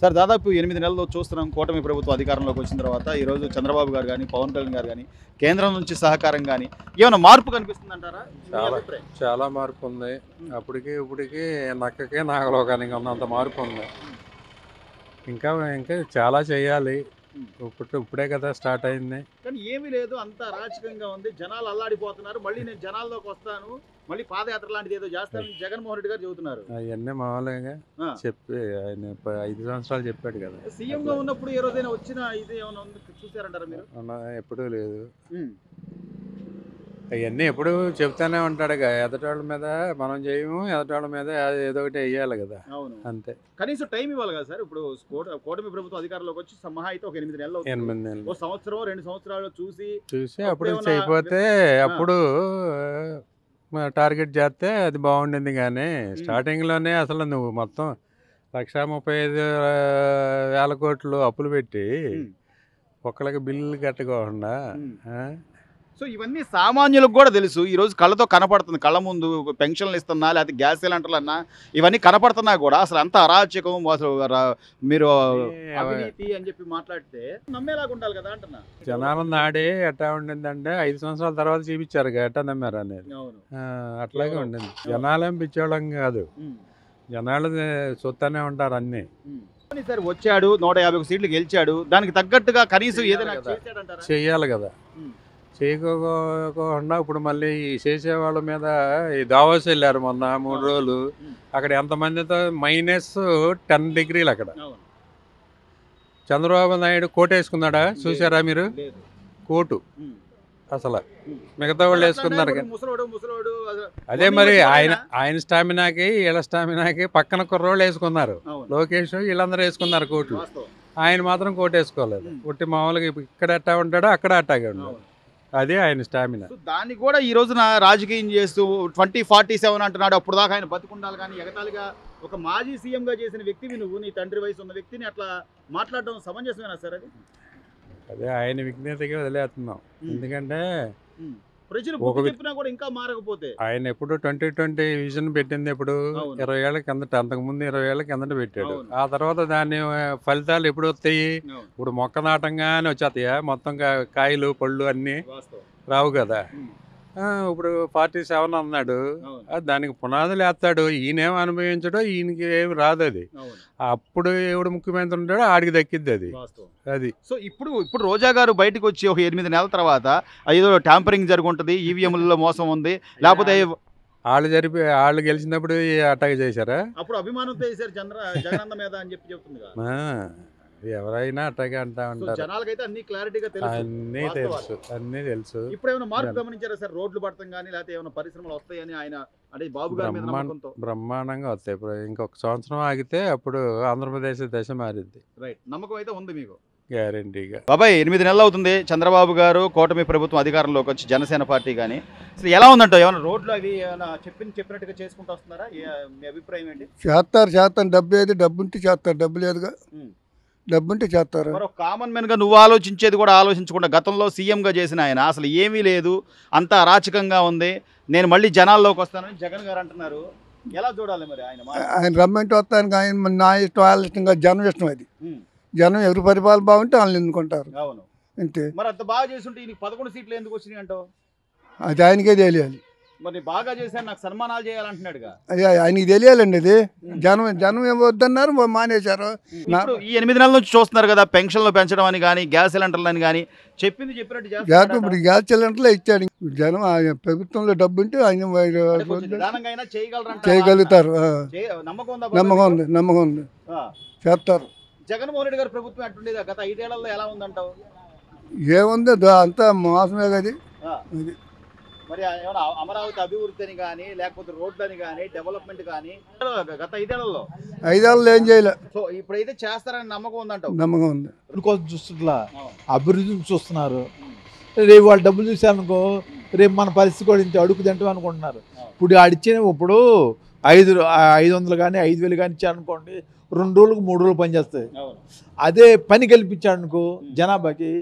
Sir దాదాపు 8 నెలల్లో చూస్తున్నాం కూటమి ప్రభుత్వం అధికారంలోకి వచ్చిన తర్వాత ఈరోజు చంద్రబాబు గారు కానీ పవన్ కళ్యాణ్ గారు కానీ కేంద్రం నుంచి సహకారం కానీ ఏమైనా మార్పు కనిపిస్తుందంటారా? చాలా మార్పు ఉంది. అప్పటికి ఇప్పటికి నక్కకే నాగలోకానికి ఉన్నంత మార్పు ఉంది. ఇంకా ఇంకా చాలా చేయాలి. ఇప్పుడే కదా స్టార్ట్ అయింది. కానీ ఏమీ లేదు, అంత అరాచకంగా ఉంది. జనాలు అల్లాడిపోతున్నారు. మళ్ళీ నేను జనాల్లోకి వస్తాను, మళ్ళీ పాదయాత్ర లాంటిది ఏదో చేస్తానని జగన్మోహన్ రెడ్డి గారు చెబుతున్నారు. అవన్నీ మామూలుగా చెప్పి ఆయన 5 సంవత్సరాలు చెప్పాడు కదా. సీఎం గా ఉన్నప్పుడు ఏ రోజైనా వచ్చిన ఇది ఏమైనా చూసారంటారా మీరు? ఎప్పుడూ లేదు. అవన్నీ ఎప్పుడు చెప్తానే ఉంటాడు. ఎదటోళ్ళ మీద మనం చేయము, ఎదటోళ్ళ మీద ఏదో ఒకటి వేయాలి కదా. అవును, అంతే. కనీసం టైం ఇవ్వాలి కదా సార్. ఇప్పుడు కూటమి ప్రభుత్వం అధికారంలోకి వచ్చి మహా అయితే ఒక 8 నెలలు, 8 నెలలు, ఒక సంవత్సరం 2 సంవత్సరాలు చూసి అప్పుడు చేయకపోతే అప్పుడు టార్గెట్ చేస్తే అది బాగుండింది. కానీ స్టార్టింగ్లోనే అసలు నువ్వు మొత్తం 1,35,000 కోట్లు అప్పులు పెట్టి ఒక్కళ్ళకి బిల్లులు కట్టుకోకుండా. సో ఇవన్నీ సామాన్యులకు కూడా తెలుసు. ఈరోజు కళ్ళతో కనపడుతుంది, కళ్ళ ముందు పెన్షన్లు ఇస్తున్నా లేకపోతే గ్యాస్ సిలిండర్లు అన్నా ఇవన్నీ కనపడుతున్నా కూడా అసలు అంత అరాచకం, అసలు మీరు అవినీతి అని చెప్పి మాట్లాడితే నమ్మేలాగా ఉండాలి కదా అంటున్నా. జనాల నాడే ఎట్టా ఉండిందంటే 5 సంవత్సరాల తర్వాత చూపించారు ఎట్టా నమ్మారు అనేది. అట్లాగే ఉండింది. జనాలేం పిచ్చోళ్ళం కాదు, జనాలు చూస్తూనే ఉంటారు అన్ని. సార్ వచ్చాడు, 150 సీట్లు గెలిచాడు, దానికి తగ్గట్టుగా కనీసం ఏదైనా చెయ్యాలి కదా. చేయకోకుండా ఇప్పుడు మళ్ళీ చేసే వాళ్ళ మీద ఈ దావోస్ వెళ్ళారు మొన్న 3 రోజులు. అక్కడ ఎంతమందితో -10 డిగ్రీలు. అక్కడ చంద్రబాబు నాయుడు కోట్ వేసుకున్నాడా చూసారా మీరు? కోటు అసలు మిగతా వాళ్ళు వేసుకున్నారు. అదే మరి ఆయన స్టామినాకి వీళ్ళ స్టామినాకి పక్కన కుర్రోళ్ళు వేసుకున్నారు. లోకేష్ వీళ్ళందరూ వేసుకున్నారు కోట్లు. ఆయన మాత్రం కోట్ వేసుకోలేదు. ఉట్టి మామూలుగా ఇక్కడ అట్టా ఉంటాడో అక్కడ అట్టాగే ఉన్నాడు. అదే ఆయన స్టామినా. దాన్ని కూడా ఈ రోజున రాజకీయం చేస్తూ 2047 అంటున్నాడు. అప్పుడు దాకా ఆయన బతుకుండాలి. కానీ ఎగతాళిగా ఒక మాజీ సీఎంగా చేసిన వ్యక్తివి నువ్వు, నీ తండ్రి వయసు ఉన్న వ్యక్తిని అట్లా మాట్లాడడం సమంజసమేనా సార్? అది అదే ఆయన విజ్ఞతగా వదిలేస్తున్నాం. ఎందుకంటే ప్రజలు చెప్పినా కూడా ఇంకా మారకపోతే ఆయన ఎప్పుడు 2020 విజన్ పెట్టింది ఎప్పుడు 20 ఏళ్ల కిందట, అంతకుముందు 20 ఏళ్ల కిందట పెట్టాడు. ఆ తర్వాత దాని ఫలితాలు ఎప్పుడు వస్తాయి? ఇప్పుడు మొక్క నాటంగానే వచ్చేస్తాయా? మొత్తం కాయలు పళ్ళు అన్నీ రావు కదా. ఇప్పుడు 47 అన్నాడు, దానికి పునాదులు వేస్తాడు. ఈయనేం అనుభవించడో ఈయనకి ఏమి రాదు. అది అప్పుడు ఎవడు ముఖ్యమంత్రి ఉంటాడో ఆడికి దక్కిద్ది అది. అది సో ఇప్పుడు రోజా గారు బయటకు వచ్చి ఒక 8 నెలల తర్వాత ఏదో ట్యాంపరింగ్ జరుగుంటది, ఈవీఎంలలో మోసం ఉంది, లేకపోతే వాళ్ళు గెలిచినప్పుడు అటాక్ చేశారా? అప్పుడు అభిమానంతో చేశారు జగనన్న మీద అని చెప్పి చెప్తుంది. ఎవరైనా అట్టాగే అంటా ఉంటారు. జనాలకైతే అన్ని క్లారిటీగా తెలుసు, అన్నీ తెలుసు. ఇప్పుడు ఏమైనా మార్పు గమనించారా సార్? రోడ్లు పడతాం కానీ లేకపోతే ఏమైనా పరిశ్రమలు వస్తాయని ఆయన అంటే బాబు గారి మీద నమ్మకంతో బ్రహ్మాండంగా వస్తాయి. ఇప్పుడు ఇంకొక సంవత్సరం ఆగితే అప్పుడు ఆంధ్రప్రదేశ్ దశ మారిద్ది. రైట్, నమ్మకం అయితే ఉంది మీకు గ్యారంటీగా. బాబాయ్ 8 నెలలు అవుతుంది చంద్రబాబు గారు కూటమి ప్రభుత్వం అధికారంలోకి వచ్చి, జనసేన పార్టీ కానీ అసలు ఎలా ఉందంట? ఏమైనా రోడ్లు అవి ఏమైనా చెప్పినట్టుగా చేసుకుంటూ వస్తున్నారా? మీ అభిప్రాయం ఏంటి? చేస్తారు. డబ్బు ఉంటే చేస్తారు, డబ్బు లేదుగా. డబ్బుంటే చేస్తారు. మరో కామన్ మ్యాన్ గా నువ్వు ఆలోచించేది కూడా ఆలోచించకుండా గతంలో సీఎంగా చేసిన ఆయన అసలు ఏమీ లేదు, అంతా అరాచకంగా ఉంది, నేను మళ్ళీ జనాల్లోకి వస్తానని జగన్ గారు అంటున్నారు. ఎలా చూడాలి మరి ఆయన రమ్మంటే వస్తానికి? ఆయన నా ఇష్టం, వాళ్ళ ఇష్టంగా జనం ఇష్టం. అది జనం ఎవరి పరిపాలన బాగుంటే వాళ్ళని ఎన్నుకుంటారు. అవును, అంతే. మరి అంత బాగా చేస్తుంటే ఈయనకి 11 సీట్లు ఎందుకు వచ్చినాయి అంటావు? అది ఆయనకే తెలియాలి. మరి బాగా చేశాను, నాకు సన్మానాలు చేయాలంటున్నాడుగా. ఆయనకి తెలియాలండి. అది జనం ఏమొద్దన్నారు, మానేశారు. ఈ 8 నెలల నుంచి చూస్తున్నారు కదా, పెన్షన్లు పెంచడం అని కానీ గ్యాస్ సిలిండర్లు అని కానీ చెప్పింది చెప్పినట్టు ఇప్పుడు గ్యాస్ సిలిండర్లే ఇచ్చాడు. జనం ప్రభుత్వంలో డబ్బు ఉంటే ఆయన చేయగలుగుతారు. నమ్మకం ఉంది చేస్తారు. జగన్మోహన్ రెడ్డి గారి ప్రభుత్వం ఎట్టుండేది గత 5 ఏళ్లలో? ఎలా ఉందంటావు? ఏముంది, అంతా మోసమే కదా. మరి అమరావతి అభివృద్ధి అని కానీ లేకపోతే రోడ్లని కానీ డెవలప్మెంట్ కానీ గత 5 ఏళ్లలో ఏం చేయలే. సో ఇప్పుడైతే చేస్తారని నమ్మకం ఉందంటావు? నమ్మకం ఉంది. కోసం చూస్తున్నా, అభివృద్ధిని చూస్తున్నారు. రేపు వాళ్ళు డబ్బులు చూసారనుకో, రేపు మన పరిస్థితి కూడా ఇంత అడుగు తింటాం అనుకుంటున్నారు. ఇప్పుడు ఇప్పుడు 500 కానీ 5,000 కానీ ఇచ్చారనుకోండి, 2 రోజులకు 3 రోజులు పని చేస్తాయి. అదే పని కల్పించాడనుకో జనాభాకి,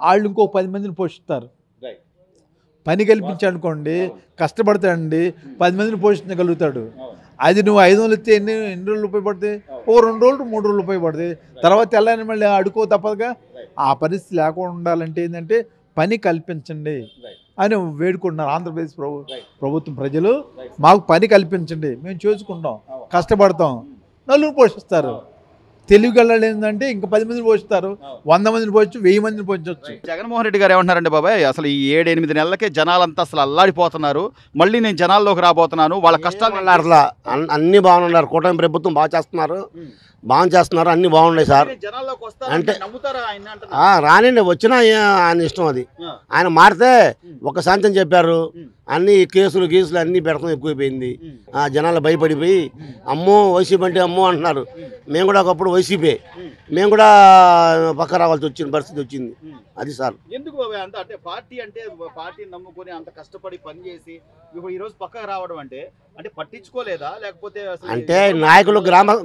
వాళ్ళు ఇంకో 10 మందిని పోషిస్తారు. పని కల్పించాడనుకోండి, కష్టపడతాడండి, 10 మందిని పోషించగలుగుతాడు. అది నువ్వు 500 ఇస్తే ఎన్ని రోజులు ఉపయోగపడుతుంది? ఓ 2 రోజులు 3 రోజులు ఉపయోగపడుతుంది. తర్వాత తెల్లని మళ్ళీ అడుకో తప్పదుగా. ఆ పరిస్థితి లేకుండా ఉండాలంటే ఏంటంటే పని కల్పించండి అని వేడుకుంటున్నారు ఆంధ్రప్రదేశ్ ప్రభుత్వం. ప్రజలు మాకు పని కల్పించండి, మేము చేసుకుంటాం, కష్టపడతాం, నలుగురు పోషిస్తారు. తెలుగుగళ్ళు ఏంటంటే ఇంకా 10 మందిని పోషిస్తారు, 100 మందిని పోవచ్చు, 1000 మందిని పోషించవచ్చు. జగన్మోహన్ రెడ్డి గారు ఏమంటున్నారంటే బాబాయ్, అసలు ఈ 7-8 నెలలకే జనాలంతా అసలు అల్లాడిపోతున్నారు, మళ్ళీ నేను జనాల్లోకి రాబోతున్నాను, వాళ్ళ కష్టాలు అట్లా అన్ని బాగున్నారు. కూటమి ప్రభుత్వం బాగా చేస్తున్నారు, అన్ని బాగున్నాయి సార్. అంటే రానండి, వచ్చినా ఆయన ఇష్టం. అది ఆయన మారితే ఒక శాంతం చెప్పారు, అన్ని కేసులు అన్ని పెడతాం ఎక్కువైపోయింది. జనాలు భయపడిపోయి అమ్మో వైసీపీ అంటే అమ్మో అంటున్నారు. మేము కూడా ఒకప్పుడు వైసీపీ, మేము కూడా పక్క రావాల్సి వచ్చిన పరిస్థితి వచ్చింది. అది సార్. ఎందుకు అంటే పార్టీ నమ్ముకొని అంత కష్టపడి పనిచేసి ఈ రోజు పక్కకు రావడం అంటే పట్టించుకోలేదా, లేకపోతే అంటే నాయకులు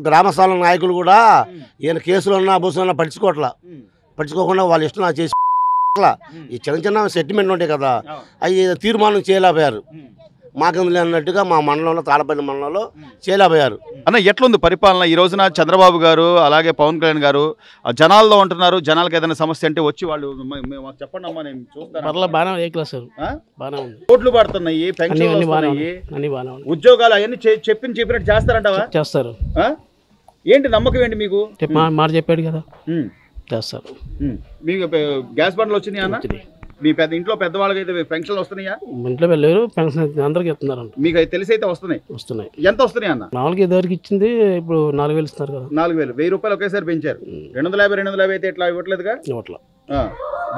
గ్రామ స్థానం నాయకులు కూడా ఈయన కేసులు ఉన్నా బస్సులు ఉన్నా పట్టించుకోకుండా వాళ్ళు ఇష్టం చేసి ఈ చిన్న సెటిల్మెంట్ ఉంటాయి కదా, అవి తీర్మానం చేయలేకపోయారు. మాకెందుకు అన్నట్టుగా మా మండలంలో, తాడపల్లి మండలంలో చేయలేకపోయారు. అన్న ఎట్లుంది పరిపాలన ఈ రోజున? చంద్రబాబు గారు అలాగే పవన్ కళ్యాణ్ గారు జనాల్లో ఉంటున్నారు, జనాలకు ఏదైనా సమస్య అంటే వచ్చి వాళ్ళు చెప్పండి అమ్మా నేను చూస్తాను. ఓట్లు పడుతున్నాయి, పెన్షన్లు వస్తున్నాయి, ఉద్యోగాలు అవన్నీ చెప్పినట్టు చేస్తారంటావా? చేస్తారు. ఏంటి నమ్మకం ఏంటి మీకు? మాట చెప్పాడు కదా, చేస్తారు. మీకు గ్యాస్ బండ్లు వచ్చినాయి అన్న? మీ ఇంట్లో పెద్దవాళ్ళకి అయితే పెన్షన్లు వస్తున్నాయా? ఇంట్లో వెళ్ళారు, పెన్షన్ అందరికి ఇస్తున్నారు. మీకు అయితే తెలిసి అయితే వస్తున్నాయి. ఎంత వస్తున్నాయి అన్న? 4 ఇదివరకు ఇచ్చింది, ఇప్పుడు 4000 ఇస్తున్నారు కదా. 4000, 1000 రూపాయలు ఒకేసారి పెంచారు. 250 అయితే ఇట్లా ఇవ్వట్లేదుగా. ఇవ్వట్లా.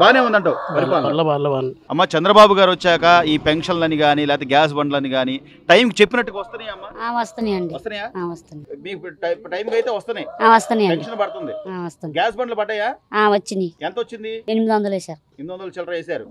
బానే ఉందంటావు పరిపాలన? అమ్మ చంద్రబాబు గారు వచ్చాక ఈ పెన్షన్లని కానీ లేకపోతే గ్యాస్ బండ్లని కానీ టైంకి చెప్పినట్టుగా వస్తున్నాయా అమ్మా? వస్తున్నాయండి. వస్తున్నాయా? వస్తున్నాయి. మీకు టైంకి అయితే వస్తున్నాయి. పెన్షన్ పడుతుంది. గ్యాస్ బండ్లు పడ్డాయా? వచ్చినాయి. ఎంత వచ్చింది? 800 వేశారు. 800 చిల్లర వేశారు.